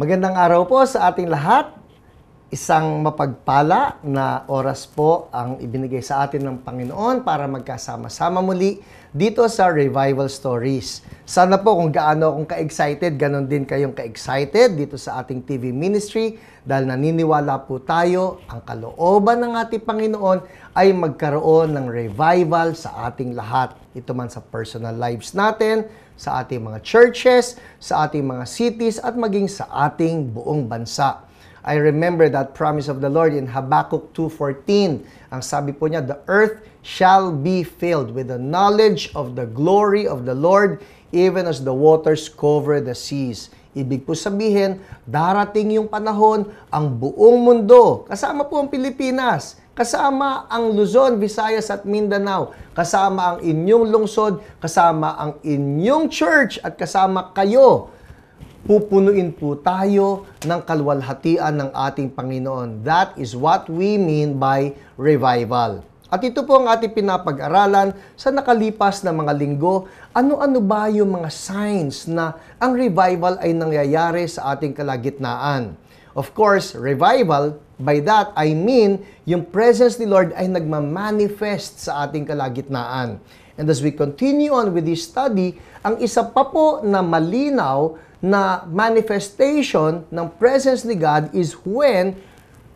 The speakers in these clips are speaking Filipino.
Magandang araw po sa ating lahat. Isang mapagpala na oras po ang ibinigay sa atin ng Panginoon para magkasama-sama muli dito sa Revival Stories. Sana po kung gaano akong ka-excited, ganon din kayong ka-excited dito sa ating TV ministry dahil naniniwala po tayo ang kalooban ng ating Panginoon ay magkaroon ng revival sa ating lahat. Ito man sa personal lives natin, sa ating mga churches, sa ating mga cities, at maging sa ating buong bansa. I remember that promise of the Lord in Habakkuk 2:14. Ang sabi po niya, the earth shall be filled with the knowledge of the glory of the Lord, even as the waters cover the seas. Ibig po sabihin, darating yung panahon, ang buong mundo, kasama po ang Pilipinas, kasama ang Luzon, Visayas at Mindanao, kasama ang inyong lungsod, kasama ang inyong church at kasama kayo, pupunuin po tayo ng kaluwalhatian ng ating Panginoon. That is what we mean by revival. At ito po ang ating pinapag-aralan sa nakalipas na mga linggo. Ano-ano ba yung mga signs na ang revival ay nangyayari sa ating kalagitnaan? Of course, revival, by that I mean yung presence ni Lord ay nagmamanifest sa ating kalagitnaan. And as we continue on with this study, ang isa pa po na malinaw na manifestation ng presence ni God is when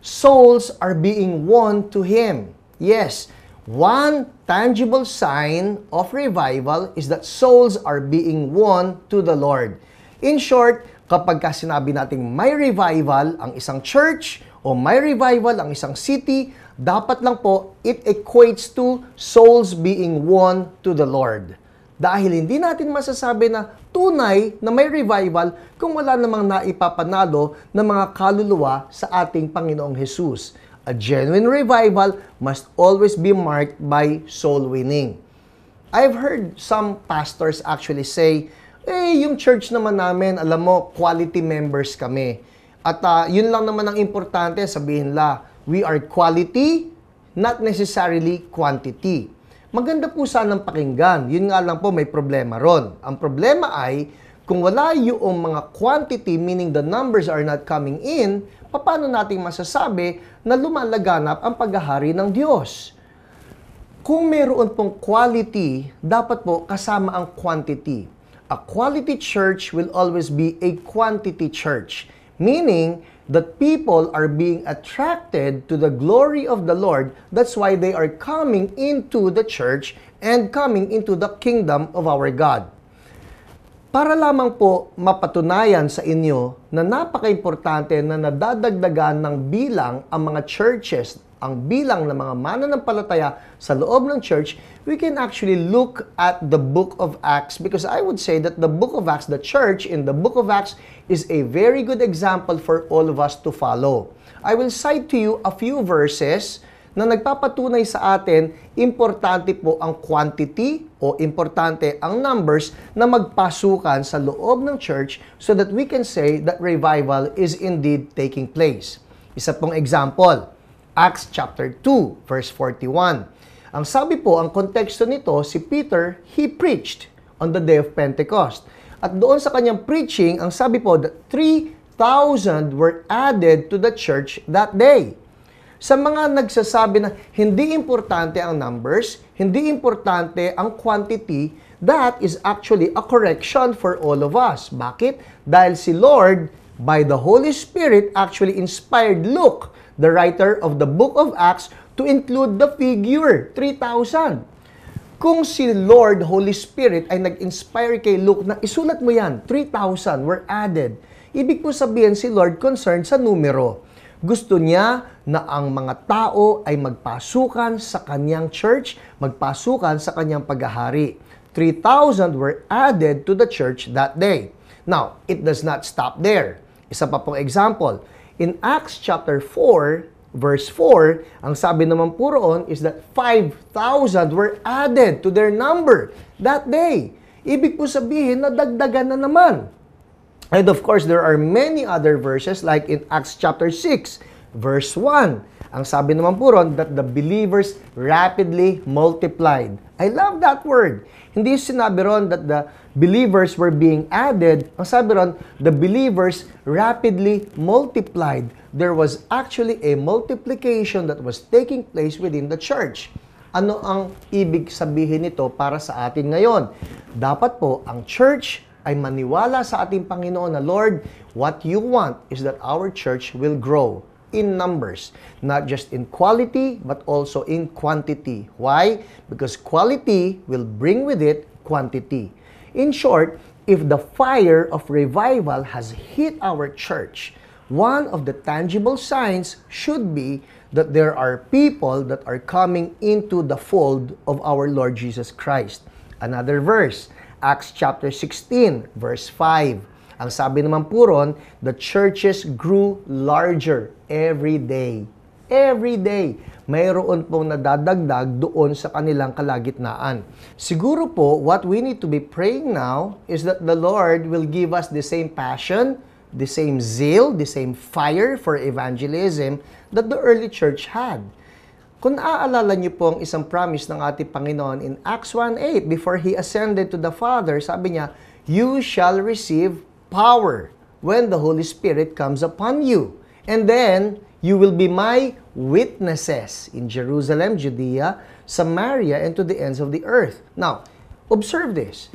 souls are being won to Him. Yes, one tangible sign of revival is that souls are being won to the Lord. In short, kapag sinabi nating may revival ang isang church o may revival ang isang city, dapat lang po it equates to souls being won to the Lord. Dahil hindi natin masasabi na tunay na may revival kung wala namang naipapanalo ng mga kaluluwa sa ating Panginoong Hesus. A genuine revival must always be marked by soul winning. I've heard some pastors actually say, yung church naman namin, alam mo, quality members kami. At yun lang naman ang importante, sabihin la, we are quality, not necessarily quantity. Maganda po sanang pakinggan. Yun nga lang po, may problema ron. Ang problema ay, kung wala yung mga quantity, meaning the numbers are not coming in, paano natin masasabi na lumalaganap ang paghahari ng Diyos? Kung mayroon pong quality, dapat po kasama ang quantity. A quality church will always be a quantity church, meaning that people are being attracted to the glory of the Lord. That's why they are coming into the church and coming into the kingdom of our God. Para lamang po mapatunayan sa inyo na napaka-importante na nadadagdagan ng bilang ang mga churches, ang bilang ng mga mananampalataya sa loob ng church, we can actually look at the book of Acts because I would say that the book of Acts, the church in the book of Acts is a very good example for all of us to follow. I will cite to you a few verses na nagpapatunay sa atin, importante po ang quantity o importante ang numbers na magpasukan sa loob ng church so that we can say that revival is indeed taking place. Isa pong example, Acts chapter 2, verse 41. Ang sabi po, ang konteksto nito, si Peter, he preached on the day of Pentecost. At doon sa kanyang preaching, ang sabi po, that 3,000 were added to the church that day. Sa mga nagsasabi na hindi importante ang numbers, hindi importante ang quantity, that is actually a correction for all of us. Bakit? Dahil si Lord, by the Holy Spirit, actually inspired Luke, the writer of the book of Acts, to include the figure, 3,000. Kung si Lord, Holy Spirit, ay nag-inspire kay Luke na isulat mo yan, 3,000 were added. Ibig po sabihin si Lord concerned sa numero. Gusto niya na ang mga tao ay magpasukan sa kanyang church, magpasukan sa kanyang paghahari. 3,000 were added to the church that day. Now, it does not stop there. Isa pa pong example. In Acts chapter 4, verse 4, ang sabi naman po roon is that 5,000 were added to their number that day. Ibig po sabihin na dagdagan na naman. And of course, there are many other verses like in Acts chapter 6, verse 1. Ang sabi naman po ron, that the believers rapidly multiplied. I love that word. Hindi sinabi ron that the believers were being added. Ang sabi ron, the believers rapidly multiplied. There was actually a multiplication that was taking place within the church. Ano ang ibig sabihin nito para sa atin ngayon? Dapat po ang church ay maniwala sa ating Panginoon na, Lord, what you want is that our church will grow in numbers, not just in quality, but also in quantity. Why? Because quality will bring with it quantity. In short, if the fire of revival has hit our church, one of the tangible signs should be that there are people that are coming into the fold of our Lord Jesus Christ. Another verse, Acts chapter 16, verse 5. Ang sabi naman po ron, the churches grew larger every day. Every day, mayroon pong nadadagdag doon sa kanilang kalagitnaan. Siguro po, what we need to be praying now is that the Lord will give us the same passion, the same zeal, the same fire for evangelism that the early church had. Kung naaalala niyo po ang isang promise ng ating Panginoon in Acts 1:8, before He ascended to the Father, sabi niya, you shall receive power when the Holy Spirit comes upon you. And then, you will be my witnesses in Jerusalem, Judea, Samaria, and to the ends of the earth. Now, observe this.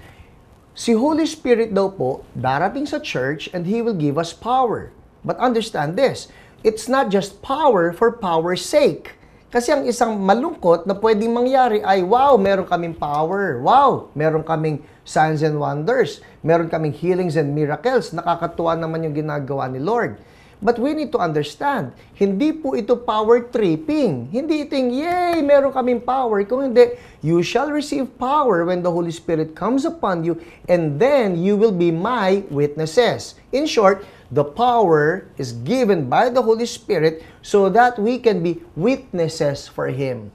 Si Holy Spirit daw po, darating sa church and He will give us power. But understand this, it's not just power for power's sake. Kasi ang isang malungkot na pwedeng mangyari ay, wow, meron kaming power. Wow, meron kaming signs and wonders. Meron kaming healings and miracles. Nakakatuwa naman yung ginagawa ni Lord. But we need to understand, hindi po ito power tripping. Hindi ito yung, yay, meron kaming power. Kung hindi, you shall receive power when the Holy Spirit comes upon you, and then you will be my witnesses. In short, the power is given by the Holy Spirit so that we can be witnesses for Him.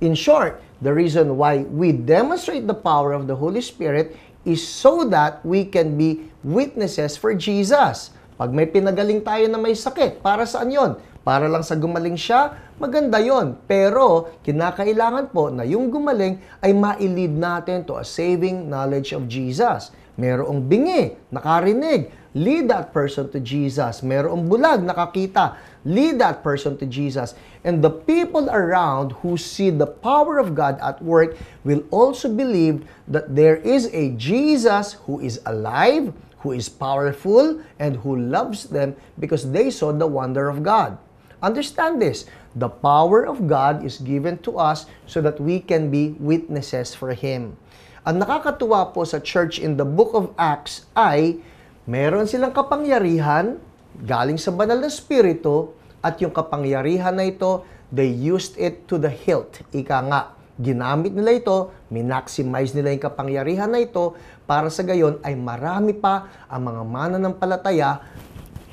In short, the reason why we demonstrate the power of the Holy Spirit is so that we can be witnesses for Jesus. Pag may pinagaling tayo na may sakit, para saan yon? Para lang sa gumaling siya, maganda yon. Pero, kinakailangan po na yung gumaling ay ma-lead natin to a saving knowledge of Jesus. Merong bingi, nakarinig, lead that person to Jesus. Merong bulag, nakakita, lead that person to Jesus. And the people around who see the power of God at work will also believe that there is a Jesus who is alive, who is powerful, and who loves them because they saw the wonder of God. Understand this, the power of God is given to us so that we can be witnesses for Him. Ang nakakatuwa po sa church in the book of Acts ay meron silang kapangyarihan galing sa banal na spirito at yung kapangyarihan na ito, they used it to the hilt. Ika nga, ginamit nila ito, minaximize nila yung kapangyarihan na ito para sa gayon ay marami pa ang mga mananampalataya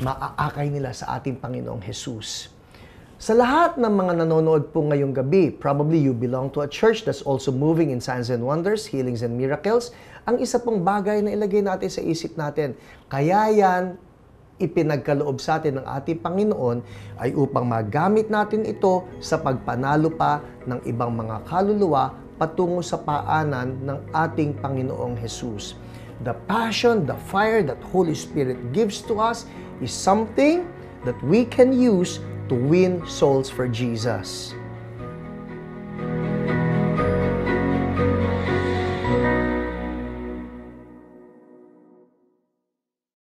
maaakay nila sa ating Panginoong Jesus. Sa lahat ng mga nanonood po ngayong gabi, probably you belong to a church that's also moving in signs and wonders, healings and miracles. Ang isa pong bagay na ilagay natin sa isip natin, kaya yan ipinagkaloob sa atin ng ating Panginoon ay upang magamit natin ito sa pagpanalo pa ng ibang mga kaluluwa patungo sa paanan ng ating Panginoong Jesus. The passion, the fire that Holy Spirit gives to us is something that we can use to win souls for Jesus.